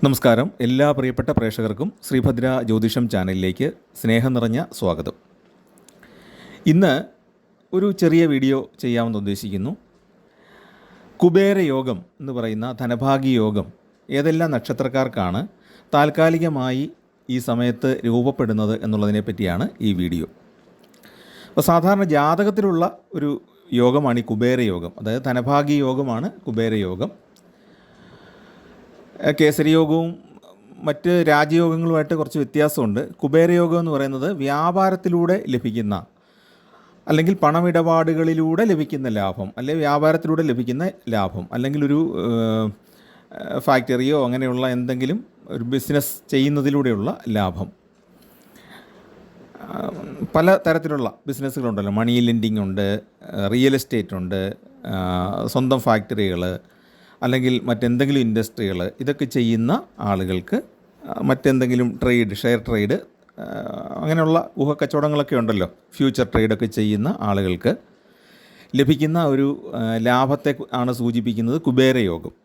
നമസ്കാരം. എല്ലാ പ്രിയപ്പെട്ട പ്രേക്ഷകർക്കും ശ്രീഭദ്ര ജ്യോതിഷം ചാനലിലേക്ക് സ്നേഹം നിറഞ്ഞ സ്വാഗതം. ഇന്ന് ഒരു ചെറിയ വീഡിയോ ചെയ്യാമെന്ന് ഉദ്ദേശിക്കുന്നു. കുബേരയോഗം എന്ന് പറയുന്ന ധനഭാഗ്യയോഗം ഏതെല്ലാം നക്ഷത്രക്കാർക്കാണ് താൽക്കാലികമായി ഈ സമയത്ത് രൂപപ്പെടുന്നത് എന്നുള്ളതിനെ പറ്റിയാണ് ഈ വീഡിയോ. അപ്പോൾ സാധാരണ ജാതകത്തിലുള്ള ഒരു യോഗമാണ് ഈ കുബേരയോഗം, അതായത് ധനഭാഗ്യയോഗമാണ് കുബേരയോഗം. കേസരിയോഗവും മറ്റ് രാജയോഗങ്ങളുമായിട്ട് കുറച്ച് വ്യത്യാസമുണ്ട്. കുബേരയോഗം എന്ന് പറയുന്നത് വ്യാപാരത്തിലൂടെ ലഭിക്കുന്ന അല്ലെങ്കിൽ പണമിടപാടുകളിലൂടെ ലഭിക്കുന്ന ലാഭം, അല്ലെങ്കിൽ വ്യാപാരത്തിലൂടെ ലഭിക്കുന്ന ലാഭം, അല്ലെങ്കിൽ ഒരു ഫാക്ടറിയോ അങ്ങനെയുള്ള എന്തെങ്കിലും ഒരു ബിസിനസ് ചെയ്യുന്നതിലൂടെയുള്ള ലാഭം. പല തരത്തിലുള്ള ബിസിനസ്സുകളുണ്ടല്ലോ. മണി ലെൻഡിങ് ഉണ്ട്, റിയൽ എസ്റ്റേറ്റ് ഉണ്ട്, സ്വന്തം ഫാക്ടറികൾ, അല്ലെങ്കിൽ മറ്റെന്തെങ്കിലും ഇൻഡസ്ട്രികൾ, ഇതൊക്കെ ചെയ്യുന്ന ആളുകൾക്ക് മറ്റെന്തെങ്കിലും ട്രേഡ്, ഷെയർ ട്രേഡ്, അങ്ങനെയുള്ള ഊഹക്കച്ചവടങ്ങളൊക്കെ ഉണ്ടല്ലോ. ഫ്യൂച്ചർ ട്രേഡൊക്കെ ചെയ്യുന്ന ആളുകൾക്ക് ലഭിക്കുന്ന ഒരു ലാഭത്തെ ആണ് സൂചിപ്പിക്കുന്നത് കുബേരയോഗം.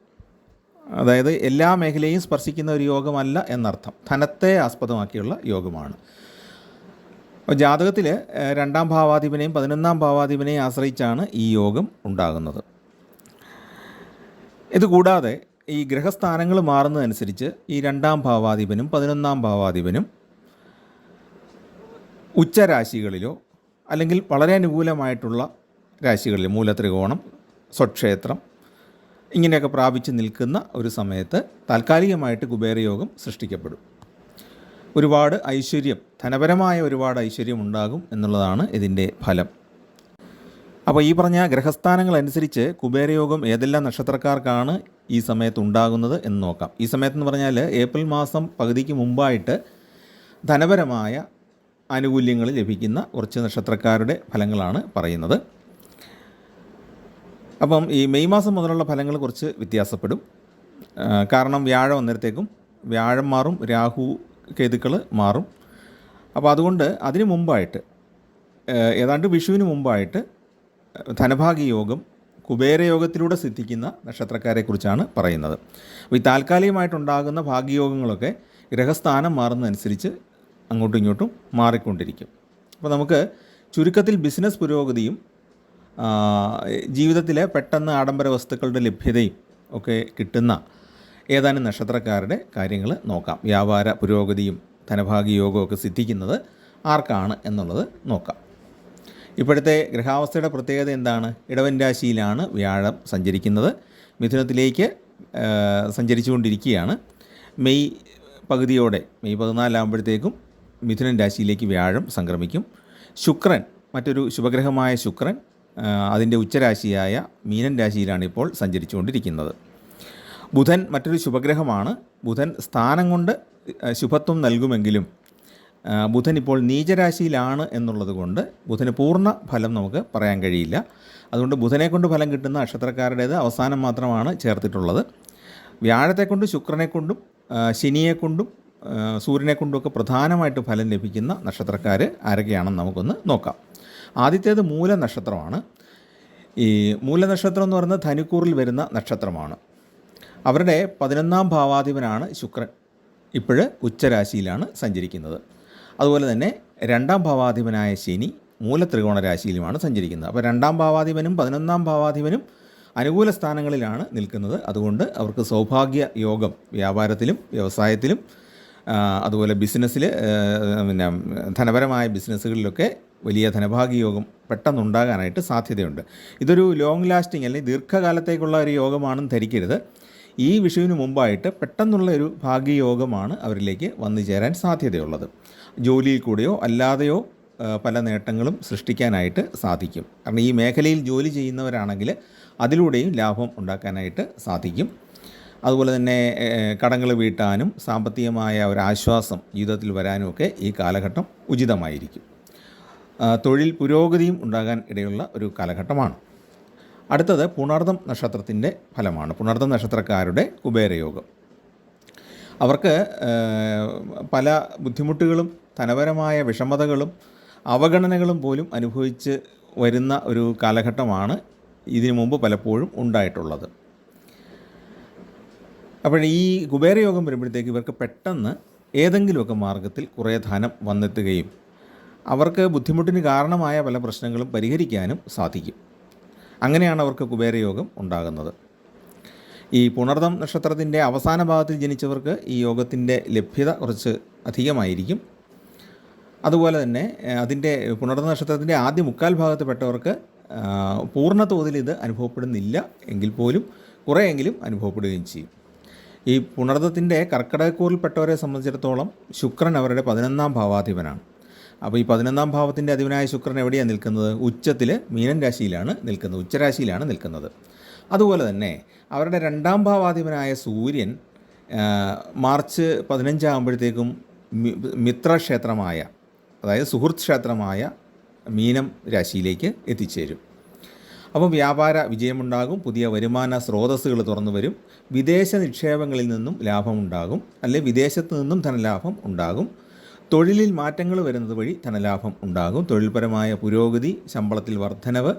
അതായത് എല്ലാ മേഖലയും സ്പർശിക്കുന്ന ഒരു യോഗമല്ല എന്നർത്ഥം, ധനത്തെ ആസ്പദമാക്കിയുള്ള യോഗമാണ്. ജാതകത്തിൽ 2ാം ഭാവാധിപനെയും 11ാം ഭാവാധിപനെയും ആശ്രയിച്ചാണ് ഈ യോഗം ഉണ്ടാകുന്നത്. ഇതുകൂടാതെ ഈ ഗ്രഹസ്ഥാനങ്ങൾ മാറുന്നതനുസരിച്ച് ഈ 2ാം ഭാവാധിപനും 11ാം ഭാവാധിപനും ഉച്ചരാശികളിലോ അല്ലെങ്കിൽ വളരെ അനുകൂലമായിട്ടുള്ള രാശികളിൽ, മൂലത്രികോണം, സ്വക്ഷേത്രം, ഇങ്ങനെയൊക്കെ പ്രാപിച്ച് നിൽക്കുന്ന ഒരു സമയത്ത് താൽക്കാലികമായിട്ട് കുബേരയോഗം സൃഷ്ടിക്കപ്പെടും. ഒരുപാട് ഐശ്വര്യം, ധനപരമായ ഒരുപാട് ഐശ്വര്യം ഉണ്ടാകും എന്നുള്ളതാണ് ഇതിൻ്റെ ഫലം. അപ്പോൾ ഈ പറഞ്ഞ ഗ്രഹസ്ഥാനങ്ങൾ അനുസരിച്ച് കുബേരയോഗം ഏതെല്ലാം നക്ഷത്രക്കാർക്കാണ് ഈ സമയത്ത് ഉണ്ടാകുന്നത് എന്ന് നോക്കാം. ഈ സമയത്തെന്ന് പറഞ്ഞാൽ ഏപ്രിൽ മാസം പകുതിക്ക് മുമ്പായിട്ട് ധനപരമായ ആനുകൂല്യങ്ങൾ ലഭിക്കുന്ന കുറച്ച് നക്ഷത്രക്കാരുടെ ഫലങ്ങളാണ് പറയുന്നത്. അപ്പം ഈ മെയ് മാസം മുതലുള്ള ഫലങ്ങൾ കുറച്ച് വ്യത്യാസപ്പെടും. കാരണം വ്യാഴം അന്നേരത്തേക്കും വ്യാഴം മാറും, രാഹു കേതുക്കൾ മാറും. അപ്പോൾ അതുകൊണ്ട് അതിന് മുമ്പായിട്ട്, ഏതാണ്ട് വിഷുവിന് മുമ്പായിട്ട് ധനഭാഗ്യയോഗം കുബേരയോഗത്തിലൂടെ സിദ്ധിക്കുന്ന നക്ഷത്രക്കാരെക്കുറിച്ചാണ് പറയുന്നത്. അപ്പോൾ ഈ താൽക്കാലികമായിട്ടുണ്ടാകുന്ന ഭാഗ്യയോഗങ്ങളൊക്കെ ഗ്രഹസ്ഥാനം മാറുന്നതനുസരിച്ച് അങ്ങോട്ടും ഇങ്ങോട്ടും മാറിക്കൊണ്ടിരിക്കും. അപ്പോൾ നമുക്ക് ചുരുക്കത്തിൽ ബിസിനസ് പുരോഗതിയും ജീവിതത്തിലെ പെട്ടെന്ന് ആഡംബര വസ്തുക്കളുടെ ലഭ്യതയും ഒക്കെ കിട്ടുന്ന ഏതാനും നക്ഷത്രക്കാരുടെ കാര്യങ്ങൾ നോക്കാം. വ്യാപാര പുരോഗതിയും ധനഭാഗ്യയോഗവും ഒക്കെ സിദ്ധിക്കുന്നത് ആർക്കാണ് എന്നുള്ളത് നോക്കാം. ഇപ്പോഴത്തെ ഗ്രഹാവസ്ഥയുടെ പ്രത്യേകത എന്താണ്? ഇടവൻ രാശിയിലാണ് വ്യാഴം സഞ്ചരിക്കുന്നത്. മിഥുനത്തിലേക്ക് സഞ്ചരിച്ചുകൊണ്ടിരിക്കുകയാണ്. മെയ് പകുതിയോടെ, മെയ് 14 മിഥുനൻ രാശിയിലേക്ക് വ്യാഴം സംക്രമിക്കും. ശുക്രൻ, മറ്റൊരു ശുഭഗ്രഹമായ ശുക്രൻ, അതിൻ്റെ ഉച്ചരാശിയായ മീനൻ രാശിയിലാണ് ഇപ്പോൾ സഞ്ചരിച്ചുകൊണ്ടിരിക്കുന്നത്. ബുധൻ മറ്റൊരു ശുഭഗ്രഹമാണ്. ബുധൻ സ്ഥാനം കൊണ്ട് ശുഭത്വം നൽകുമെങ്കിലും ബുധൻ ഇപ്പോൾ നീചരാശിയിലാണ് എന്നുള്ളത് കൊണ്ട് ബുധന് പൂർണ്ണ ഫലം നമുക്ക് പറയാൻ കഴിയില്ല. അതുകൊണ്ട് ബുധനെ കൊണ്ട് ഫലം കിട്ടുന്ന നക്ഷത്രക്കാരുടേത് അവസാനം മാത്രമാണ് ചേർത്തിട്ടുള്ളത്. വ്യാഴത്തെക്കൊണ്ടും ശുക്രനെക്കൊണ്ടും ശനിയെക്കൊണ്ടും സൂര്യനെക്കൊണ്ടുമൊക്കെ പ്രധാനമായിട്ട് ഫലം ലഭിക്കുന്ന നക്ഷത്രക്കാർ ആരൊക്കെയാണെന്ന് നമുക്കൊന്ന് നോക്കാം. ആദ്യത്തേത് മൂലനക്ഷത്രമാണ്. ഈ മൂലനക്ഷത്രം എന്ന് പറയുന്നത് ധനുക്കൂറിൽ വരുന്ന നക്ഷത്രമാണ്. അവരുടെ 11ാം ഭാവാധിപനാണ് ശുക്രൻ. ഇപ്പോഴ് ഉച്ചരാശിയിലാണ് സഞ്ചരിക്കുന്നത്. അതുപോലെ തന്നെ 2ാം ഭാവാധിപനായ ശനി മൂലത്രികോണ രാശിയിലുമാണ് സഞ്ചരിക്കുന്നത്. അപ്പോൾ 2ാം ഭാവാധിപനും 11ാം ഭാവാധിപനും അനുകൂല സ്ഥാനങ്ങളിലാണ് നിൽക്കുന്നത്. അതുകൊണ്ട് അവർക്ക് സൗഭാഗ്യ യോഗം വ്യാപാരത്തിലും വ്യവസായത്തിലും അതുപോലെ ബിസിനസ്സിൽ, പിന്നെ ധനപരമായ ബിസിനസ്സുകളിലൊക്കെ വലിയ ധനഭാഗ്യയോഗം പെട്ടെന്നുണ്ടാകാനായിട്ട് സാധ്യതയുണ്ട്. ഇതൊരു ലോങ് ലാസ്റ്റിംഗ് അല്ലെങ്കിൽ ദീർഘകാലത്തേക്കുള്ള ഒരു യോഗമാണെന്ന് ധരിക്കരുത്. ഈ വിഷുവിന് മുമ്പായിട്ട് പെട്ടെന്നുള്ള ഒരു ഭാഗ്യയോഗമാണ് അവരിലേക്ക് വന്നു ചേരാൻ സാധ്യതയുള്ളത്. ജോലിയിൽ കൂടെയോ അല്ലാതെയോ പല നേട്ടങ്ങളും സൃഷ്ടിക്കാനായിട്ട് സാധിക്കും. കാരണം ഈ മേഖലയിൽ ജോലി ചെയ്യുന്നവരാണെങ്കിൽ അതിലൂടെയും ലാഭം ഉണ്ടാക്കാനായിട്ട് സാധിക്കും. അതുപോലെ തന്നെ കടങ്ങൾ വീട്ടാനും സാമ്പത്തികമായ ഒരാശ്വാസം ജീവിതത്തിൽ വരാനുമൊക്കെ ഈ കാലഘട്ടം ഉചിതമായിരിക്കും. തൊഴിൽ പുരോഗതിയും ഉണ്ടാകാൻ ഇടയുള്ള ഒരു കാലഘട്ടമാണ്. അടുത്തത് പുണർദം നക്ഷത്രത്തിൻ്റെ ഫലമാണ്. പുണർദം നക്ഷത്രക്കാരുടെ കുബേരയോഗം. അവർക്ക് പല ബുദ്ധിമുട്ടുകളും ധനപരമായ വിഷമതകളും അവഗണനകളും പോലും അനുഭവിച്ച് വരുന്ന ഒരു കാലഘട്ടമാണ് ഇതിനു മുമ്പ് പലപ്പോഴും ഉണ്ടായിട്ടുള്ളത്. അപ്പോൾ ഈ കുബേരയോഗം വരുമ്പോഴത്തേക്ക് ഇവർക്ക് പെട്ടെന്ന് ഏതെങ്കിലുമൊക്കെ മാർഗത്തിൽ കുറേ ധനം വന്നെത്തുകയും അവർക്ക് ബുദ്ധിമുട്ടിന് കാരണമായ പല പ്രശ്നങ്ങളും പരിഹരിക്കാനും സാധിക്കും. അങ്ങനെയാണ് അവർക്ക് കുബേരയോഗം ഉണ്ടാകുന്നത്. ഈ പുണർദം നക്ഷത്രത്തിൻ്റെ അവസാന ഭാഗത്തിൽ ജനിച്ചവർക്ക് ഈ യോഗത്തിൻ്റെ ലഭ്യത കുറച്ച് അധികമായിരിക്കും. അതുപോലെ തന്നെ അതിൻ്റെ പുണർദം നക്ഷത്രത്തിൻ്റെ ആദ്യ മുക്കാൽ ഭാഗത്തിൽപ്പെട്ടവർക്ക് പൂർണ്ണ തോതിൽ ഇത് അനുഭവപ്പെടുന്നില്ല എങ്കിൽ പോലും കുറേയെങ്കിലും അനുഭവപ്പെടുകയും ചെയ്യും. ഈ പുണർദത്തിൻ്റെ കർക്കിടകക്കൂറിൽപ്പെട്ടവരെ സംബന്ധിച്ചിടത്തോളം ശുക്രൻ അവരുടെ 11ാം ഭാവാധിപനാണ്. അപ്പോൾ ഈ 11ാം ഭാവത്തിൻ്റെ അധിപനായ ശുക്രൻ എവിടെയാണ് നിൽക്കുന്നത്? ഉച്ചത്തിൽ മീനൻ രാശിയിലാണ് നിൽക്കുന്നത്, ഉച്ചരാശിയിലാണ് നിൽക്കുന്നത്. അതുപോലെ തന്നെ അവരുടെ 2ാം ഭാവാധിപനായ സൂര്യൻ മാർച്ച് 15 ആകുമ്പോഴത്തേക്കും മിത്രക്ഷേത്രമായ, അതായത് സുഹൃത്ത് ക്ഷേത്രമായ മീനം രാശിയിലേക്ക് എത്തിച്ചേരും. അപ്പോൾ വ്യാപാര വിജയമുണ്ടാകും, പുതിയ വരുമാന സ്രോതസ്സുകൾ തുറന്നു വരും, വിദേശ നിക്ഷേപങ്ങളിൽ നിന്നും ലാഭമുണ്ടാകും, അല്ലെങ്കിൽ വിദേശത്ത് നിന്നും ധനലാഭം ഉണ്ടാകും, തൊഴിലിൽ മാറ്റങ്ങൾ വരുന്നത് വഴി ധനലാഭം ഉണ്ടാകും, തൊഴിൽപരമായ പുരോഗതി, ശമ്പളത്തിൽ വർധനവ്,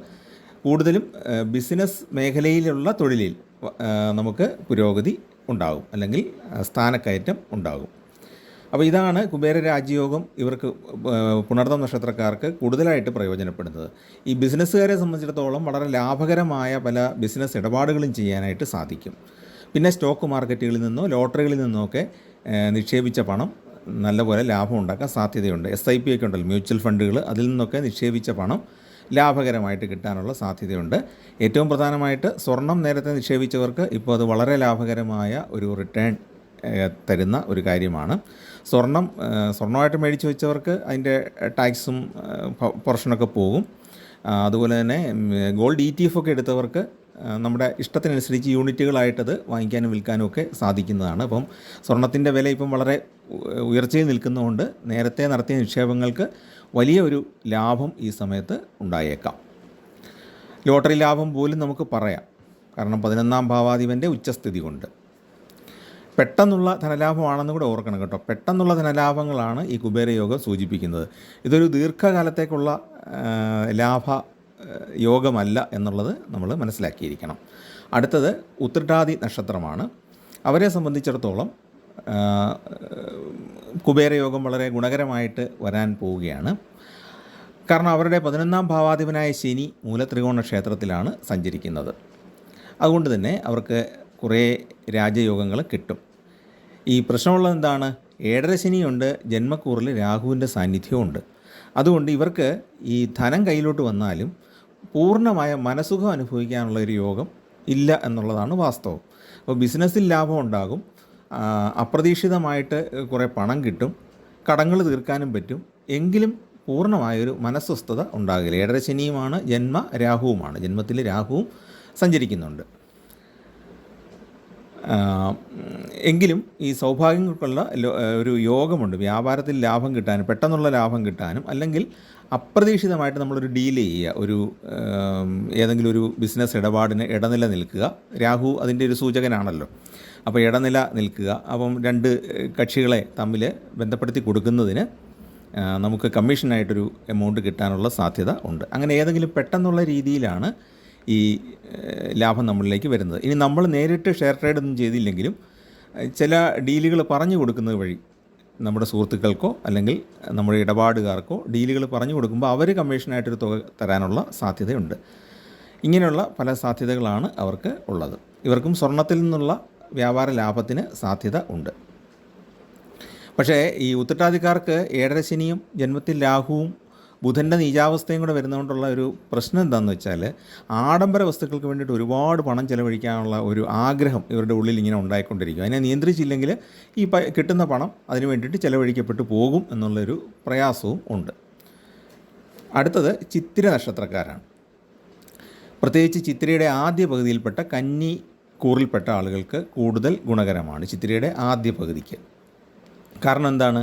കൂടുതലും ബിസിനസ് മേഖലയിലുള്ള തൊഴിലിൽ നമുക്ക് പുരോഗതി ഉണ്ടാകും, അല്ലെങ്കിൽ സ്ഥാനക്കയറ്റം ഉണ്ടാകും. അപ്പോൾ ഇതാണ് കുബേര രാജയോഗം ഇവർക്ക് പുണർദം നക്ഷത്രക്കാർക്ക് കൂടുതലായിട്ട് പ്രയോജനപ്പെടുന്നത്. ഈ ബിസിനസ്സുകാരെ സംബന്ധിച്ചിടത്തോളം വളരെ ലാഭകരമായ പല ബിസിനസ് ഇടപാടുകളും ചെയ്യാനായിട്ട് സാധിക്കും. പിന്നെ സ്റ്റോക്ക് മാർക്കറ്റുകളിൽ നിന്നോ ലോട്ടറികളിൽ നിന്നോ ഒക്കെ നിക്ഷേപിച്ച പണം നല്ലപോലെ ലാഭം ഉണ്ടാക്കാൻ സാധ്യതയുണ്ട്. SIP ഒക്കെ ഉണ്ടല്ലോ, മ്യൂച്വൽ ഫണ്ടുകൾ, അതിൽ നിന്നൊക്കെ നിക്ഷേപിച്ച പണം ലാഭകരമായിട്ട് കിട്ടാനുള്ള സാധ്യതയുണ്ട്. ഏറ്റവും പ്രധാനമായിട്ട് സ്വർണം നേരത്തെ നിക്ഷേപിച്ചവർക്ക് ഇപ്പോൾ അത് വളരെ ലാഭകരമായ ഒരു റിട്ടേൺ തരുന്ന ഒരു കാര്യമാണ്. സ്വർണ്ണമായിട്ട് മേടിച്ച് വെച്ചവർക്ക് അതിൻ്റെ ടാക്സും പോർഷനൊക്കെ പോകും. അതുപോലെ തന്നെ ഗോൾഡ് ETF ഒക്കെ എടുത്തവർക്ക് നമ്മുടെ ഇഷ്ടത്തിനനുസരിച്ച് യൂണിറ്റുകളായിട്ടത് വാങ്ങിക്കാനും വിൽക്കാനും ഒക്കെ സാധിക്കുന്നതാണ്. അപ്പം സ്വർണത്തിൻ്റെ വില ഇപ്പം വളരെ ഉയർച്ചയിൽ നിൽക്കുന്നതുകൊണ്ട് നേരത്തെ നടത്തിയ നിക്ഷേപങ്ങൾക്ക് വലിയ ഒരു ലാഭം ഈ സമയത്ത് ഉണ്ടായേക്കാം. ലോട്ടറി ലാഭം പോലും നമുക്ക് പറയാം, കാരണം 11ാം ഭാവാധിപൻ്റെ ഉച്ചസ്ഥിതി കൊണ്ട്. പെട്ടെന്നുള്ള ധനലാഭമാണെന്ന് കൂടെ ഓർക്കണം കേട്ടോ. പെട്ടെന്നുള്ള ധനലാഭങ്ങളാണ് ഈ കുബേരയോഗം സൂചിപ്പിക്കുന്നത്. ഇതൊരു ദീർഘകാലത്തേക്കുള്ള ലാഭ യോഗമല്ല എന്നുള്ളത് നമ്മൾ മനസ്സിലാക്കിയിരിക്കണം. അടുത്തത് ഉത്രട്ടാതി നക്ഷത്രമാണ്. അവരെ സംബന്ധിച്ചിടത്തോളം കുബേരയോഗം വളരെ ഗുണകരമായിട്ട് വരാൻ പോവുകയാണ്. കാരണം അവരുടെ 11ാം ഭാവാധിപനായ ശനി മൂലത്രികോണ ക്ഷേത്രത്തിലാണ് സഞ്ചരിക്കുന്നത്. അതുകൊണ്ട് തന്നെ അവർക്ക് കുറേ രാജയോഗങ്ങൾ കിട്ടും. ഈ പ്രശ്നമുള്ളത് എന്താണ്? 7.5 ശനിയുണ്ട്, ജന്മക്കൂറിൽ രാഹുവിൻ്റെ സാന്നിധ്യമുണ്ട്. അതുകൊണ്ട് ഇവർക്ക് ഈ ധനം കയ്യിലോട്ട് വന്നാലും പൂർണ്ണമായ മനസുഖം അനുഭവിക്കാനുള്ള ഒരു യോഗം ഇല്ല എന്നുള്ളതാണ് വാസ്തവം. അപ്പോൾ ബിസിനസ്സിൽ ലാഭം ഉണ്ടാകും, അപ്രതീക്ഷിതമായിട്ട് കുറേ പണം കിട്ടും, കടങ്ങൾ തീർക്കാനും പറ്റും. എങ്കിലും പൂർണ്ണമായൊരു മനസ്വസ്ഥത ഉണ്ടാകില്ല. 7.5 ശനിയുമാണ്, രാഹുവുമാണ്, ജന്മത്തിൽ രാഹുവും സഞ്ചരിക്കുന്നുണ്ട്. എങ്കിലും ഈ സൗഭാഗ്യങ്ങൾക്കുള്ള ഒരു യോഗമുണ്ട്. വ്യാപാരത്തിൽ ലാഭം കിട്ടാനും പെട്ടെന്നുള്ള ലാഭം കിട്ടാനും, അല്ലെങ്കിൽ അപ്രതീക്ഷിതമായിട്ട് നമ്മളൊരു ഡീൽ ചെയ്യുക, ഏതെങ്കിലും ഒരു ബിസിനസ് ഇടപാടിന് ഇടനില നിൽക്കുക. രാഹു അതിൻ്റെ ഒരു സൂചകനാണല്ലോ. അപ്പോൾ ഇടനില നിൽക്കുക. അപ്പം 2 കക്ഷികളെ തമ്മിൽ ബന്ധപ്പെടുത്തി കൊടുക്കുന്നതിന് നമുക്ക് കമ്മീഷനായിട്ടൊരു എമൗണ്ട് കിട്ടാനുള്ള സാധ്യത ഉണ്ട്. അങ്ങനെ ഏതെങ്കിലും പെട്ടെന്നുള്ള രീതിയിലാണ് ഈ ലാഭം നമ്മളിലേക്ക് വരുന്നത്. ഇനി നമ്മൾ നേരിട്ട് ഷെയർ ട്രേഡ് ഒന്നും ചെയ്തില്ലെങ്കിലും ചില ഡീലുകൾ പറഞ്ഞു കൊടുക്കുന്നത് വഴി നമ്മുടെ സുഹൃത്തുക്കൾക്കോ അല്ലെങ്കിൽ നമ്മുടെ ഇടപാടുകാർക്കോ ഡീലുകൾ പറഞ്ഞു കൊടുക്കുമ്പോൾ അവർ കമ്മീഷനായിട്ടൊരു തുക തരാനുള്ള സാധ്യതയുണ്ട്. ഇങ്ങനെയുള്ള പല സാധ്യതകളാണ് അവർക്ക് ഉള്ളത്. ഇവർക്കും സ്വർണത്തിൽ നിന്നുള്ള വ്യാപാര ലാഭത്തിന് സാധ്യത ഉണ്ട്. പക്ഷേ ഈ ഉത്രട്ടാതിക്കാർക്ക് 7.5 ശനിയും ജന്മത്തിൽ രാഹുവും ബുധൻ്റെ നീചാവസ്ഥയും കൂടെ വരുന്നതുകൊണ്ടുള്ള ഒരു പ്രശ്നം എന്താണെന്ന് വെച്ചാൽ, ആഡംബര വസ്തുക്കൾക്ക് വേണ്ടിയിട്ട് ഒരുപാട് പണം ചെലവഴിക്കാനുള്ള ഒരു ആഗ്രഹം ഇവരുടെ ഉള്ളിൽ ഇങ്ങനെ ഉണ്ടായിക്കൊണ്ടിരിക്കും. അതിനെ നിയന്ത്രിച്ചില്ലെങ്കിൽ ഈ കിട്ടുന്ന പണം അതിന് വേണ്ടിയിട്ട് ചെലവഴിക്കപ്പെട്ടു പോകും എന്നുള്ളൊരു പ്രയാസവും ഉണ്ട്. അടുത്തത് ചിത്തിര നക്ഷത്രക്കാരാണ്. പ്രത്യേകിച്ച് ചിത്തിരയുടെ ആദ്യ പകുതിയിൽപ്പെട്ട കന്നി കൂറിൽപ്പെട്ട ആളുകൾക്ക് കൂടുതൽ ഗുണകരമാണ് ചിത്തിരയുടെ ആദ്യ പകുതിക്ക്. കാരണം എന്താണ്?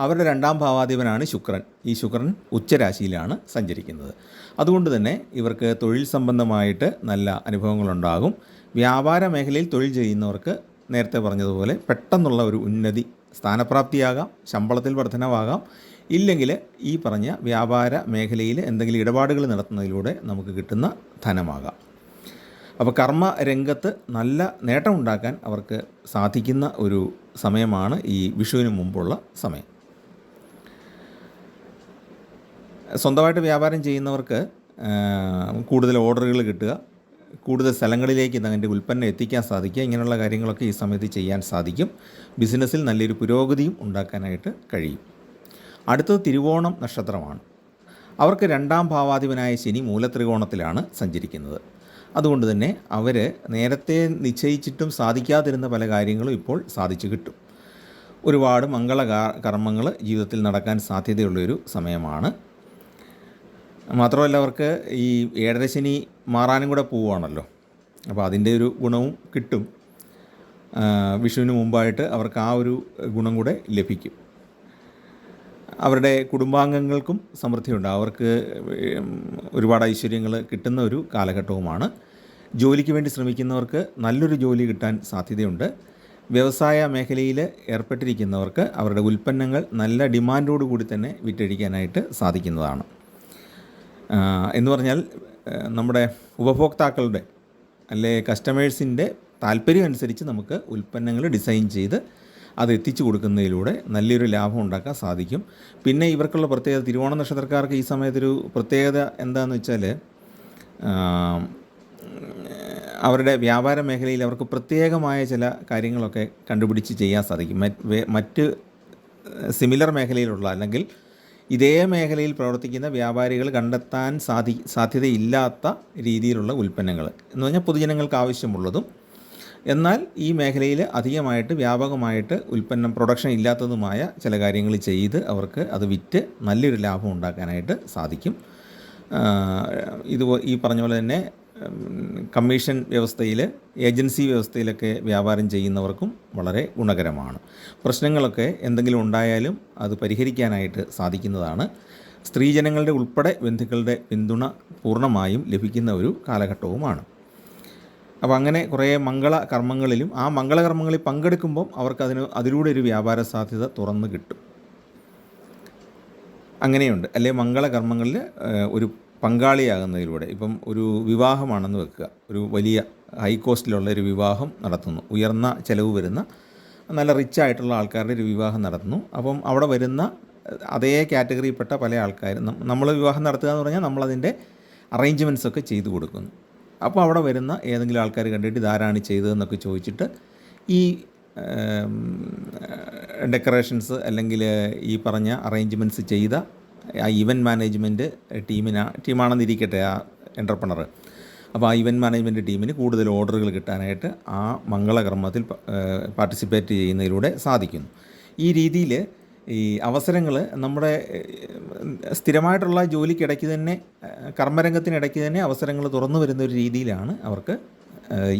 അവരുടെ 2ാം ഭാവാധിപനാണ് ശുക്രൻ. ഈ ശുക്രൻ ഉച്ചരാശിയിലാണ് സഞ്ചരിക്കുന്നത്. അതുകൊണ്ട് തന്നെ ഇവർക്ക് തൊഴിൽ സംബന്ധമായിട്ട് നല്ല അനുഭവങ്ങളുണ്ടാകും. വ്യാപാര മേഖലയിൽ തൊഴിൽ ചെയ്യുന്നവർക്ക് നേരത്തെ പറഞ്ഞതുപോലെ പെട്ടെന്നുള്ള ഒരു ഉന്നതി, സ്ഥാനപ്രാപ്തിയാകാം, ശമ്പളത്തിൽ വർധനവാകാം, ഇല്ലെങ്കിൽ ഈ പറഞ്ഞ വ്യാപാര മേഖലയിൽ എന്തെങ്കിലും ഇടപാടുകൾ നടത്തുന്നതിലൂടെ നമുക്ക് കിട്ടുന്ന ധനമാകാം. അപ്പോൾ കർമ്മ രംഗത്ത് നല്ല നേട്ടമുണ്ടാക്കാൻ അവർക്ക് സാധിക്കുന്ന ഒരു സമയമാണ് ഈ വിഷുവിന് മുമ്പുള്ള സമയം. സ്വന്തമായിട്ട് വ്യാപാരം ചെയ്യുന്നവർക്ക് കൂടുതൽ ഓർഡറുകൾ കിട്ടുക, കൂടുതൽ സ്ഥലങ്ങളിലേക്ക് തങ്ങളുടെ ഉൽപ്പന്നം എത്തിക്കാൻ സാധിക്കുക, ഇങ്ങനെയുള്ള കാര്യങ്ങളൊക്കെ ഈ സമയത്ത് ചെയ്യാൻ സാധിക്കും. ബിസിനസ്സിൽ നല്ലൊരു പുരോഗതിയും ഉണ്ടാക്കാനായിട്ട് കഴിയും. അടുത്തത് തിരുവോണം നക്ഷത്രമാണ്. അവർക്ക് 2ാം ഭാവാധിപനായ ശനി മൂലത്രികോണത്തിലാണ് സഞ്ചരിക്കുന്നത്. അതുകൊണ്ട് തന്നെ അവർ നേരത്തെ നിശ്ചയിച്ചിട്ടും സാധിക്കാതിരുന്ന പല കാര്യങ്ങളും ഇപ്പോൾ സാധിച്ചു കിട്ടും. ഒരുപാട് മംഗള കർമ്മങ്ങൾ ജീവിതത്തിൽ നടക്കാൻ സാധ്യതയുള്ളൊരു സമയമാണ്. മാത്രമല്ല അവർക്ക് ഈ 7ാം ശനി മാറാനും കൂടെ പോവുകയാണല്ലോ, അപ്പോൾ അതിൻ്റെ ഒരു ഗുണവും കിട്ടും. വിഷുവിന് മുമ്പായിട്ട് അവർക്ക് ആ ഒരു ഗുണം കൂടെ ലഭിക്കും. അവരുടെ കുടുംബാംഗങ്ങൾക്കും സമൃദ്ധിയുണ്ട്. അവർക്ക് ഒരുപാട് ഐശ്വര്യങ്ങൾ കിട്ടുന്ന ഒരു കാലഘട്ടവുമാണ്. ജോലിക്ക് വേണ്ടി ശ്രമിക്കുന്നവർക്ക് നല്ലൊരു ജോലി കിട്ടാൻ സാധ്യതയുണ്ട്. വ്യവസായ മേഖലയിൽ ഏർപ്പെട്ടിരിക്കുന്നവർക്ക് അവരുടെ ഉൽപ്പന്നങ്ങൾ നല്ല ഡിമാൻഡോടു കൂടി തന്നെ വിറ്റഴിക്കാനായിട്ട് സാധിക്കുന്നതാണ്. എന്ന് പറഞ്ഞാൽ നമ്മുടെ ഉപഭോക്താക്കളുടെ അല്ലെ കസ്റ്റമേഴ്സിൻ്റെ താല്പര്യം അനുസരിച്ച് നമുക്ക് ഉൽപ്പന്നങ്ങൾ ഡിസൈൻ ചെയ്ത് അത് എത്തിച്ചു കൊടുക്കുന്നതിലൂടെ നല്ലൊരു ലാഭം ഉണ്ടാക്കാൻ സാധിക്കും. പിന്നെ ഇവർക്കുള്ള പ്രത്യേകത, തിരുവോണ നക്ഷത്രക്കാർക്ക് ഈ സമയത്തൊരു പ്രത്യേകത എന്താണെന്ന് വെച്ചാൽ അവരുടെ വ്യാപാര മേഖലയിൽ അവർക്ക് പ്രത്യേകമായ ചില കാര്യങ്ങളൊക്കെ കണ്ടുപിടിച്ച് ചെയ്യാൻ സാധിക്കും. മറ്റ് സിമിലർ മേഖലയിലുള്ള അല്ലെങ്കിൽ ഇതേ മേഖലയിൽ പ്രവർത്തിക്കുന്ന വ്യാപാരികൾ കണ്ടെത്താൻ സാധ്യതയില്ലാത്ത രീതിയിലുള്ള ഉൽപ്പന്നങ്ങൾ എന്ന് പറഞ്ഞാൽ പൊതുജനങ്ങൾക്ക് ആവശ്യമുള്ളതും എന്നാൽ ഈ മേഖലയിൽ അധികമായിട്ട് വ്യാപകമായിട്ട് ഉൽപ്പന്നം പ്രൊഡക്ഷൻ ഇല്ലാത്തതുമായ ചില കാര്യങ്ങൾ ചെയ്ത് അവർക്ക് അത് വിറ്റ് നല്ലൊരു ലാഭം ഉണ്ടാക്കാനായിട്ട് സാധിക്കും. ഈ പറഞ്ഞ പോലെ തന്നെ കമ്മീഷൻ വ്യവസ്ഥയിൽ, ഏജൻസി വ്യവസ്ഥയിലൊക്കെ വ്യാപാരം ചെയ്യുന്നവർക്കും വളരെ ഗുണകരമാണ്. പ്രശ്നങ്ങളൊക്കെ എന്തെങ്കിലും ഉണ്ടായാലും അത് പരിഹരിക്കാനായിട്ട് സാധിക്കുന്നതാണ്. സ്ത്രീജനങ്ങളുടെ ഉൾപ്പെടെ ബന്ധുക്കളുടെ പിന്തുണ പൂർണ്ണമായും ലഭിക്കുന്ന ഒരു കാലഘട്ടവുമാണ്. അപ്പോൾ അങ്ങനെ കുറേ മംഗള കർമ്മങ്ങളിലും ആ മംഗളകർമ്മങ്ങളിൽ പങ്കെടുക്കുമ്പം അവർക്ക് അതിലൂടെ ഒരു വ്യാപാര സാധ്യത തുറന്ന് കിട്ടും. അങ്ങനെയുണ്ട്. അല്ലെങ്കിൽ മംഗളകർമ്മങ്ങളിൽ ഒരു പങ്കാളിയാകുന്നതിലൂടെ, ഇപ്പം ഒരു വിവാഹമാണെന്ന് വെക്കുക, ഒരു വലിയ ഹൈ കോസ്റ്റിലുള്ള ഒരു വിവാഹം നടത്തുന്നു, ഉയർന്ന ചിലവ് വരുന്ന നല്ല റിച്ചായിട്ടുള്ള ആൾക്കാരുടെ ഒരു വിവാഹം നടത്തുന്നു. അപ്പം അവിടെ വരുന്ന അതേ കാറ്റഗറിയിൽപ്പെട്ട പല ആൾക്കാരും നമ്മൾ വിവാഹം നടത്തുക എന്ന് പറഞ്ഞാൽ നമ്മളതിൻ്റെ അറേഞ്ച്മെൻറ്റ്സൊക്കെ ചെയ്തു കൊടുക്കുന്നു. അപ്പോൾ അവിടെ വരുന്ന ഏതെങ്കിലും ആൾക്കാർ കണ്ടിട്ട് ഇതാരാണ് ചെയ്തതെന്നൊക്കെ ചോദിച്ചിട്ട് ഈ ഡെക്കറേഷൻസ് അല്ലെങ്കിൽ ഈ പറഞ്ഞ അറേഞ്ച്മെൻറ്റ്സ് ചെയ്ത ആ ഇവൻറ്റ് മാനേജ്മെൻറ്റ് ടീമാണെന്നിരിക്കട്ടെ ആ എൻ്റർപ്രണർ, അപ്പോൾ ആ ഇവൻറ്റ് മാനേജ്മെൻറ്റ് ടീമിന് കൂടുതൽ ഓർഡറുകൾ കിട്ടാനായിട്ട് ആ മംഗളകർമ്മത്തിൽ പാർട്ടിസിപ്പേറ്റ് ചെയ്യുന്നതിലൂടെ സാധിക്കുന്നു. ഈ രീതിയിൽ ഈ അവസരങ്ങൾ നമ്മുടെ സ്ഥിരമായിട്ടുള്ള ജോലിക്കിടയ്ക്ക് തന്നെ, കർമ്മരംഗത്തിനിടയ്ക്ക് തന്നെ അവസരങ്ങൾ തുറന്നു വരുന്ന ഒരു രീതിയിലാണ് അവർക്ക്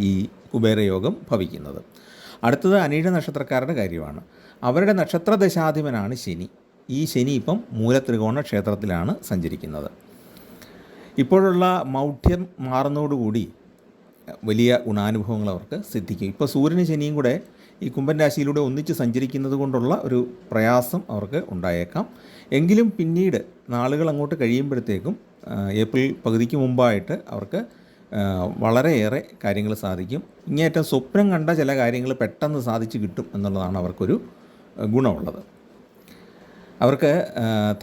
ഈ കുബേരയോഗം ഭവിക്കുന്നത്. അടുത്തത് അനീഴ നക്ഷത്രക്കാരുടെ കാര്യമാണ്. അവരുടെ നക്ഷത്രദശാധിപനാണ് ശനി. ഈ ശനി ഇപ്പം മൂലത്രികോണ ക്ഷേത്രത്തിലാണ് സഞ്ചരിക്കുന്നത്. ഇപ്പോഴുള്ള മൗഢ്യം മാറുന്നതോടുകൂടി വലിയ ഗുണാനുഭവങ്ങൾ അവർക്ക് സിദ്ധിക്കും. ഇപ്പോൾ സൂര്യനും ശനിയും കൂടെ ഈ കുംഭൻ രാശിയിലൂടെ ഒന്നിച്ച് സഞ്ചരിക്കുന്നത് കൊണ്ടുള്ള ഒരു പ്രയാസം അവർക്ക് ഉണ്ടായേക്കാം. എങ്കിലും പിന്നീട് നാളുകൾ അങ്ങോട്ട് കഴിയുമ്പോഴത്തേക്കും ഏപ്രിൽ പകുതിക്ക് മുമ്പായിട്ട് അവർക്ക് വളരെയേറെ കാര്യങ്ങൾ സാധിക്കും. ഇങ്ങേയറ്റം സ്വപ്നം കണ്ട ചില കാര്യങ്ങൾ പെട്ടെന്ന് സാധിച്ചു കിട്ടും എന്നുള്ളതാണ് അവർക്കൊരു ഗുണമുള്ളത്. അവർക്ക്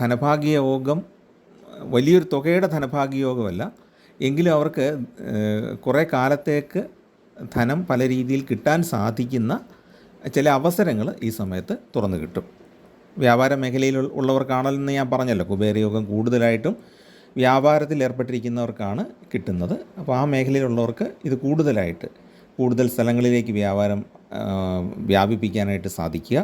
ധനഭാഗ്യയോഗം വലിയൊരു തുകയുടെ ധനഭാഗ്യയോഗമല്ല, എങ്കിലും അവർക്ക് കുറേ കാലത്തേക്ക് ധനം പല രീതിയിൽ കിട്ടാൻ സാധിക്കുന്ന ചില അവസരങ്ങൾ ഈ സമയത്ത് തുറന്നു കിട്ടും. വ്യാപാര മേഖലയിൽ ഉള്ളവർക്കാണെന്ന് ഞാൻ പറഞ്ഞല്ലോ, കുബേരയോഗം കൂടുതലായിട്ടും വ്യാപാരത്തിൽ ഏർപ്പെട്ടിരിക്കുന്നവർക്കാണ് കിട്ടുന്നത്. അപ്പോൾ ആ മേഖലയിലുള്ളവർക്ക് ഇത് കൂടുതൽ സ്ഥലങ്ങളിലേക്ക് വ്യാപാരം വ്യാപിപ്പിക്കാനായിട്ട് സാധിക്കുക,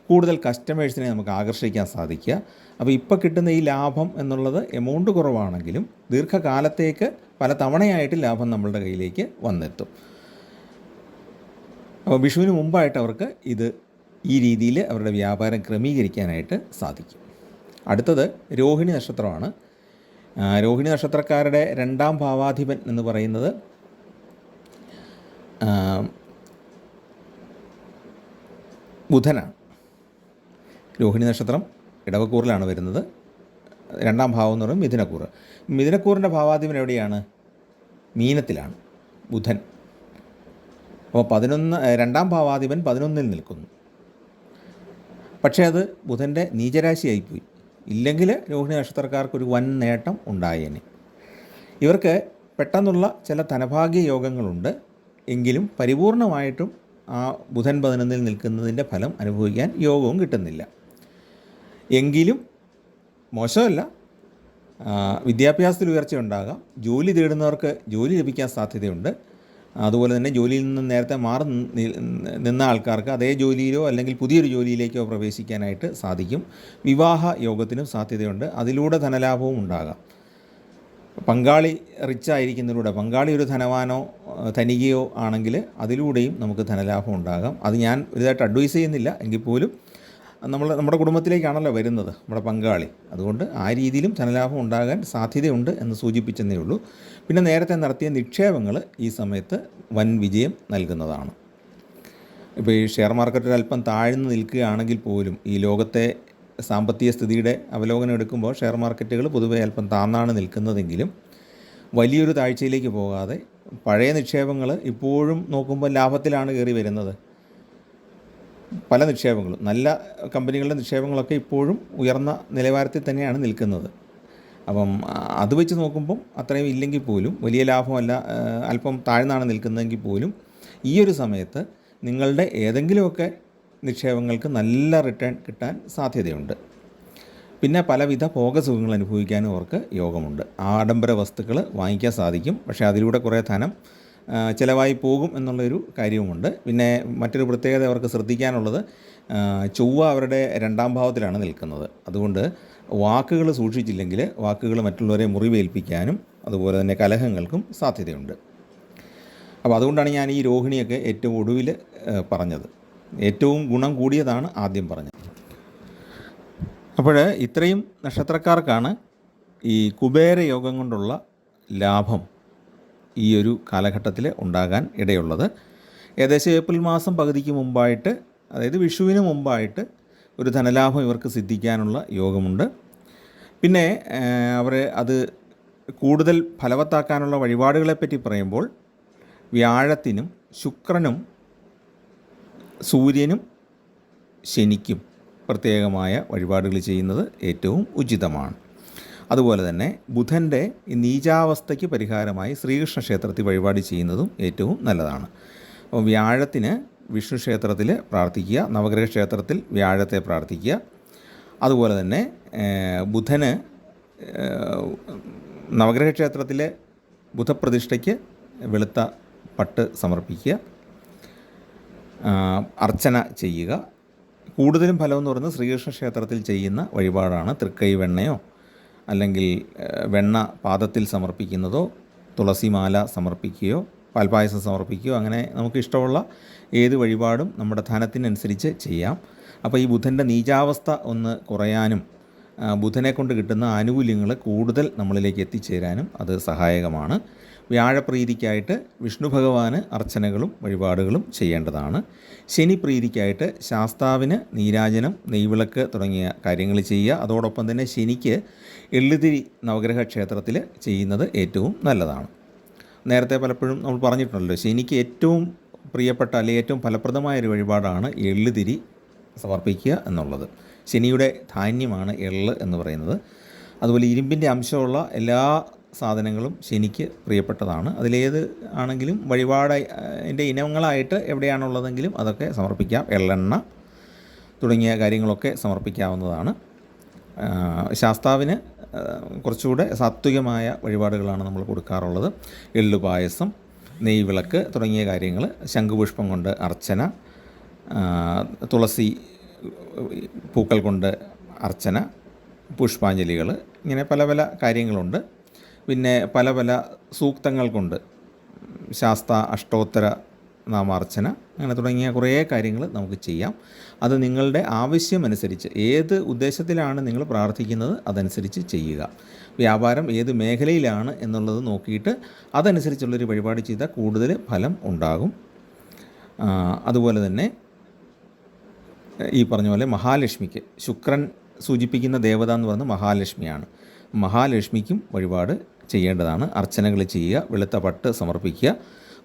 കൂടുതൽ കസ്റ്റമേഴ്സിനെ നമുക്ക് ആകർഷിക്കാൻ സാധിക്കുക. അപ്പോൾ ഇപ്പോൾ കിട്ടുന്ന ഈ ലാഭം എന്നുള്ളത് എമൗണ്ട് കുറവാണെങ്കിലും ദീർഘകാലത്തേക്ക് പല തവണയായിട്ട് ലാഭം നമ്മളുടെ കയ്യിലേക്ക് വന്നെത്തും. അപ്പോൾ വിഷുവിന് മുമ്പായിട്ട് അവർക്ക് ഈ രീതിയിൽ അവരുടെ വ്യാപാരം ക്രമീകരിക്കാനായിട്ട് സാധിക്കും. അടുത്തത് രോഹിണി നക്ഷത്രമാണ്. രോഹിണി നക്ഷത്രക്കാരുടെ 2ാം ഭാവാധിപൻ എന്ന് പറയുന്നത് ബുധനാണ്. രോഹിണി നക്ഷത്രം ഇടവക്കൂറിലാണ് വരുന്നത്. 2ാം ഭാവം എന്ന് പറയുന്നത് മിഥുനക്കൂറ്. മിഥുനക്കൂറിൻ്റെ ഭാവാധിപൻ എവിടെയാണ്? മീനത്തിലാണ്. ബുധൻ. അപ്പോൾ 2-ാം ഭാവാധിപൻ 11-ൽ നിൽക്കുന്നു. പക്ഷേ അത് ബുധൻ്റെ നീചരാശിയായിപ്പോയി. ഇല്ലെങ്കിൽ രോഹിണി നക്ഷത്രക്കാർക്കൊരു വൻ നേട്ടം ഉണ്ടായേനെ. ഇവർക്ക് പെട്ടെന്നുള്ള ചില ധനഭാഗ്യ യോഗങ്ങളുണ്ട്. എങ്കിലും പരിപൂർണമായിട്ടും ആ ബുധൻ 11-ൽ നിൽക്കുന്നതിൻ്റെ ഫലം അനുഭവിക്കാൻ യോഗവും കിട്ടുന്നില്ല. എങ്കിലും മോശമല്ല, വിദ്യാഭ്യാസത്തിൽ ഉയർച്ച ഉണ്ടാകാം. ജോലി തേടുന്നവർക്ക് ജോലി ലഭിക്കാൻ സാധ്യതയുണ്ട്. അതുപോലെ തന്നെ ജോലിയിൽ നിന്ന് നേരത്തെ മാറി നിന്ന ആൾക്കാർക്ക് അതേ ജോലിയിലോ അല്ലെങ്കിൽ പുതിയൊരു ജോലിയിലേക്കോ പ്രവേശിക്കാനായിട്ട് സാധിക്കും. വിവാഹ യോഗത്തിനും സാധ്യതയുണ്ട്. അതിലൂടെ ധനലാഭവും ഉണ്ടാകാം. പങ്കാളി റിച്ചായിരിക്കുന്നതിലൂടെ, പങ്കാളി ഒരു ധനവാനോ ധനികയോ ആണെങ്കിൽ അതിലൂടെയും നമുക്ക് ധനലാഭം ഉണ്ടാകാം. അത് ഞാൻ ഇതായിട്ട് അഡ്വൈസ് ചെയ്യുന്നില്ല. എങ്കിൽ പോലും നമ്മുടെ കുടുംബത്തിലേക്കാണല്ലോ വരുന്നത് നമ്മുടെ പങ്കാളി. അതുകൊണ്ട് ആ രീതിയിലും ധനലാഭം ഉണ്ടാകാൻ സാധ്യതയുണ്ട് എന്ന് സൂചിപ്പിച്ചെന്നേ ഉള്ളൂ. പിന്നെ നേരത്തെ നടത്തിയ നിക്ഷേപങ്ങൾ ഈ സമയത്ത് വൻ വിജയം നൽകുന്നതാണ്. ഇപ്പോൾ ഈ ഷെയർ മാർക്കറ്റിൽ അല്പം താഴ്ന്നു നിൽക്കുകയാണെങ്കിൽ പോലും ഈ ലോകത്തെ സാമ്പത്തിക സ്ഥിതിയുടെ അവലോകനം എടുക്കുമ്പോൾ ഷെയർ മാർക്കറ്റുകൾ പൊതുവെ അല്പം താന്നാണ് നിൽക്കുന്നതെങ്കിലും വലിയൊരു താഴ്ചയിലേക്ക് പോകാതെ പഴയ നിക്ഷേപങ്ങൾ ഇപ്പോഴും നോക്കുമ്പോൾ ലാഭത്തിലാണ് കയറി വരുന്നത്. പല നിക്ഷേപങ്ങളും, നല്ല കമ്പനികളുടെ നിക്ഷേപങ്ങളൊക്കെ ഇപ്പോഴും ഉയർന്ന നിലവാരത്തിൽ തന്നെയാണ് നിൽക്കുന്നത്. അപ്പം അത് വെച്ച് നോക്കുമ്പം അത്രയും ഇല്ലെങ്കിൽ പോലും, വലിയ ലാഭമല്ല, അല്പം താഴ്ന്നാണ് നിൽക്കുന്നതെങ്കിൽ പോലും ഈ ഒരു സമയത്ത് നിങ്ങളുടെ ഏതെങ്കിലുമൊക്കെ നിക്ഷേപങ്ങൾക്ക് നല്ല റിട്ടേൺ കിട്ടാൻ സാധ്യതയുണ്ട്. പിന്നെ പലവിധ ഭോഗസുഖങ്ങൾ അനുഭവിക്കാനും അവർക്ക് യോഗമുണ്ട്. ആഡംബര വസ്തുക്കൾ വാങ്ങിക്കാൻ സാധിക്കും. പക്ഷേ അതിലൂടെ കുറേ ധനം ചിലവായി പോകും എന്നുള്ളൊരു കാര്യവുമുണ്ട്. പിന്നെ മറ്റൊരു പ്രത്യേകത അവർക്ക് ശ്രദ്ധിക്കാനുള്ളത്, ചൊവ്വ അവരുടെ 2-ാം ഭാവത്തിലാണ് നിൽക്കുന്നത്. അതുകൊണ്ട് വാക്കുകൾ സൂക്ഷിച്ചില്ലെങ്കിൽ വാക്കുകൾ മറ്റുള്ളവരെ മുറിവേൽപ്പിക്കാനും അതുപോലെ തന്നെ കലഹങ്ങൾക്കും സാധ്യതയുണ്ട്. അപ്പോൾ അതുകൊണ്ടാണ് ഞാൻ ഈ രോഹിണിയൊക്കെ ഏറ്റവും ഒടുവിൽ പറഞ്ഞത്. ഏറ്റവും ഗുണം കൂടിയതാണ് ആദ്യം പറഞ്ഞത്. അപ്പോൾ ഇത്രയും നക്ഷത്രക്കാർക്കാണ് ഈ കുബേര യോഗം കൊണ്ടുള്ള ലാഭം ഈ ഒരു കാലഘട്ടത്തിൽ ഉണ്ടാകാൻ ഇടയുള്ളത്. ഏകദേശം ഏപ്രിൽ മാസം പകുതിക്ക് മുമ്പായിട്ട്, അതായത് വിഷുവിന് മുമ്പായിട്ട് ഒരു ധനലാഭം ഇവർക്ക് സിദ്ധിക്കാനുള്ള യോഗമുണ്ട്. പിന്നെ അവർ അത് കൂടുതൽ ഫലവത്താക്കാനുള്ള വഴിപാടുകളെപ്പറ്റി പറയുമ്പോൾ വ്യാഴത്തിനും ശുക്രനും സൂര്യനും ശനിക്കും പ്രത്യേകമായ വഴിപാടുകൾ ചെയ്യുന്നത് ഏറ്റവും ഉചിതമാണ്. അതുപോലെ തന്നെ ബുധൻ്റെ നീചാവസ്ഥയ്ക്ക് പരിഹാരമായി ശ്രീകൃഷ്ണ ക്ഷേത്രത്തിൽ വഴിപാട് ചെയ്യുന്നതും ഏറ്റവും നല്ലതാണ്. അപ്പോൾ വ്യാഴത്തിന് വിഷ്ണു ക്ഷേത്രത്തിൽ പ്രാർത്ഥിക്കുക, നവഗ്രഹ ക്ഷേത്രത്തിൽ വ്യാഴത്തെ പ്രാർത്ഥിക്കുക. അതുപോലെ തന്നെ ബുധന് നവഗ്രഹ ക്ഷേത്രത്തിലെ ബുധപ്രതിഷ്ഠയ്ക്ക് വെളുത്ത പട്ട് സമർപ്പിക്കുക, അർച്ചന ചെയ്യുക. കൂടുതലും ഫലമെന്ന് പറയുന്നത് ശ്രീകൃഷ്ണ ക്ഷേത്രത്തിൽ ചെയ്യുന്ന വഴിപാടാണ്. തൃക്കൈ വെണ്ണയോ അല്ലെങ്കിൽ വെണ്ണ പാദത്തിൽ സമർപ്പിക്കുന്നതോ, തുളസിമാല സമർപ്പിക്കുകയോ പാൽപ്പായസം സമർപ്പിക്കുകയോ, അങ്ങനെ നമുക്ക് ഇഷ്ടമുള്ള ഏത് വഴിപാടും നമ്മുടെ ധനത്തിനനുസരിച്ച് ചെയ്യാം. അപ്പോൾ ഈ ബുധൻ്റെ നീചാവസ്ഥ ഒന്ന് കുറയാനും ബുധനെ കൊണ്ട് കിട്ടുന്ന ആനുകൂല്യങ്ങൾ കൂടുതൽ നമ്മളിലേക്ക് എത്തിച്ചേരാനും അത് സഹായകമാണ്. വ്യാഴപ്രീതിക്കായിട്ട് വിഷ്ണു ഭഗവാന് അർച്ചനകളും വഴിപാടുകളും ചെയ്യേണ്ടതാണ്. ശനി പ്രീതിക്കായിട്ട് ശാസ്താവിന് നീരാജനം, നെയ്വിളക്ക് തുടങ്ങിയ കാര്യങ്ങൾ ചെയ്യുക. അതോടൊപ്പം തന്നെ ശനിക്ക് എള്ളുതിരി നവഗ്രഹ ക്ഷേത്രത്തിൽ ചെയ്യുന്നത് ഏറ്റവും നല്ലതാണ്. നേരത്തെ പലപ്പോഴും നമ്മൾ പറഞ്ഞിട്ടുണ്ടല്ലോ, ശനിക്ക് ഏറ്റവും പ്രിയപ്പെട്ട അല്ലെങ്കിൽ ഏറ്റവും ഫലപ്രദമായ ഒരു വഴിപാടാണ് എള്ളുതിരി സമർപ്പിക്കുക എന്നുള്ളത്. ശനിയുടെ ധാന്യമാണ് എള്ള് എന്ന് പറയുന്നത്. അതുപോലെ ഇരുമ്പിൻ്റെ അംശമുള്ള എല്ലാ സാധനങ്ങളും ശനിക്ക് പ്രിയപ്പെട്ടതാണ്. അതിലേത് ആണെങ്കിലും വഴിപാടിൻ്റെ ഇനങ്ങളായിട്ട് എവിടെയാണുള്ളതെങ്കിലും അതൊക്കെ സമർപ്പിക്കാം. എള്ളെണ്ണ തുടങ്ങിയ കാര്യങ്ങളൊക്കെ സമർപ്പിക്കാവുന്നതാണ്. ശാസ്താവിന് കുറച്ചുകൂടെ സാത്വികമായ വഴിപാടുകളാണ് നമ്മൾ കൊടുക്കാറുള്ളത്. എള്ളുപായസം, നെയ്വിളക്ക് തുടങ്ങിയ കാര്യങ്ങൾ, ശംഖുപുഷ്പം കൊണ്ട് അർച്ചന, തുളസി പൂക്കൾ കൊണ്ട് അർച്ചന, പുഷ്പാഞ്ജലികൾ, ഇങ്ങനെ പല പല കാര്യങ്ങളുണ്ട്. പിന്നെ പല പല സൂക്തങ്ങൾ കൊണ്ട് ശാസ്ത അഷ്ടോത്തര നാമാർച്ചന, അങ്ങനെ തുടങ്ങിയ കുറേ കാര്യങ്ങൾ നമുക്ക് ചെയ്യാം. അത് നിങ്ങളുടെ ആവശ്യമനുസരിച്ച്, ഏത് ഉദ്ദേശത്തിലാണ് നിങ്ങൾ പ്രാർത്ഥിക്കുന്നത് അതനുസരിച്ച് ചെയ്യുക. വ്യാപാരം ഏത് മേഖലയിലാണ് എന്നുള്ളത് നോക്കിയിട്ട് അതനുസരിച്ചുള്ളൊരു വഴിപാട് ചെയ്താൽ കൂടുതൽ ഫലം ഉണ്ടാകും. അതുപോലെ തന്നെ ഈ പറഞ്ഞ പോലെ മഹാലക്ഷ്മിക്ക്, ശുക്രൻ സൂചിപ്പിക്കുന്ന ദേവത എന്ന് പറയുന്നത് മഹാലക്ഷ്മിയാണ്. മഹാലക്ഷ്മിക്കും വഴിപാട് ചെയ്യേണ്ടതാണ്. അർച്ചനകൾ ചെയ്യുക, വെളുത്ത പട്ട് സമർപ്പിക്കുക.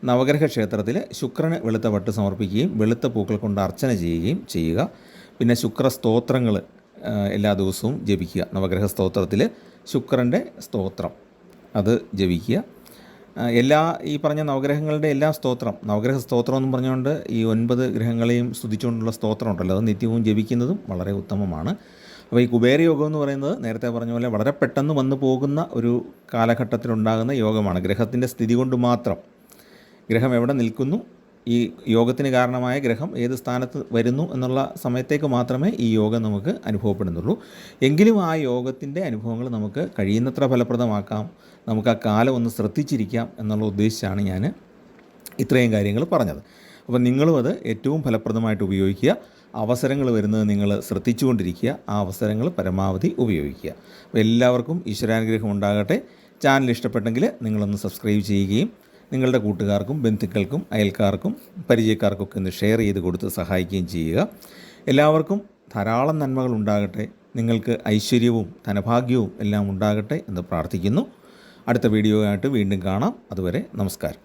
നവഗ്രഹ ക്ഷേത്രത്തിൽ ശുക്രന് വെളുത്ത വട്ട് സമർപ്പിക്കുകയും വെളുത്ത പൂക്കൾ കൊണ്ട് അർച്ചന ചെയ്യുകയും ചെയ്യുക. പിന്നെ ശുക്ര സ്തോത്രങ്ങൾ എല്ലാ ദിവസവും ജപിക്കുക. നവഗ്രഹ സ്തോത്രത്തിൽ ശുക്രൻ്റെ സ്തോത്രം അത് ജപിക്കുക. എല്ലാ ഈ പറഞ്ഞ നവഗ്രഹങ്ങളുടെ എല്ലാ നവഗ്രഹ സ്തോത്രം എന്ന് പറഞ്ഞുകൊണ്ട് ഈ 9 ഗ്രഹങ്ങളെയും സ്തുതിച്ചുകൊണ്ടുള്ള സ്തോത്രം ഉണ്ടല്ലോ, അത് നിത്യവും ജപിക്കുന്നതും വളരെ ഉത്തമമാണ്. അപ്പോൾ ഈ കുബേരയോഗം എന്ന് പറയുന്നത് നേരത്തെ പറഞ്ഞ പോലെ വളരെ പെട്ടെന്ന് വന്നു പോകുന്ന ഒരു കാലഘട്ടത്തിലുണ്ടാകുന്ന യോഗമാണ്. ഗ്രഹത്തിൻ്റെ സ്ഥിതി കൊണ്ട് മാത്രം, ഗ്രഹം എവിടെ നിൽക്കുന്നു, ഈ യോഗത്തിന് കാരണമായ ഗ്രഹം ഏത് സ്ഥാനത്ത് വരുന്നു എന്നുള്ള സമയത്തേക്ക് മാത്രമേ ഈ യോഗം നമുക്ക് അനുഭവപ്പെടുന്നുള്ളൂ. എങ്കിലും ആ യോഗത്തിൻ്റെ അനുഭവങ്ങൾ നമുക്ക് കഴിയുന്നത്ര ഫലപ്രദമാക്കാം, നമുക്ക് ആ കാലം ഒന്ന് ശ്രദ്ധിച്ചിരിക്കാം എന്നുള്ള ഉദ്ദേശിച്ചാണ് ഞാൻ ഇത്രയും കാര്യങ്ങൾ പറഞ്ഞത്. അപ്പോൾ നിങ്ങളും അത് ഏറ്റവും ഫലപ്രദമായിട്ട് ഉപയോഗിക്കുക. അവസരങ്ങൾ വരുന്നത് നിങ്ങൾ ശ്രദ്ധിച്ചുകൊണ്ടിരിക്കുക, ആ അവസരങ്ങൾ പരമാവധി ഉപയോഗിക്കുക. അപ്പോൾ എല്ലാവർക്കും ഈശ്വരാനുഗ്രഹം ഉണ്ടാകട്ടെ. ചാനൽ ഇഷ്ടപ്പെട്ടെങ്കിൽ നിങ്ങളൊന്ന് സബ്സ്ക്രൈബ് ചെയ്യുകയും നിങ്ങളുടെ കൂട്ടുകാർക്കും ബന്ധുക്കൾക്കും അയൽക്കാർക്കും പരിചയക്കാർക്കൊക്കെ ഒന്ന് ഷെയർ ചെയ്ത് കൊടുത്ത് സഹായിക്കുകയും ചെയ്യുക. എല്ലാവർക്കും ധാരാളം നന്മകൾ ഉണ്ടാകട്ടെ, നിങ്ങൾക്ക് ഐശ്വര്യവും ധനഭാഗ്യവും എല്ലാം ഉണ്ടാകട്ടെ എന്ന് പ്രാർത്ഥിക്കുന്നു. അടുത്ത വീഡിയോ ആയിട്ട് വീണ്ടും കാണാം. അതുവരെ നമസ്കാരം.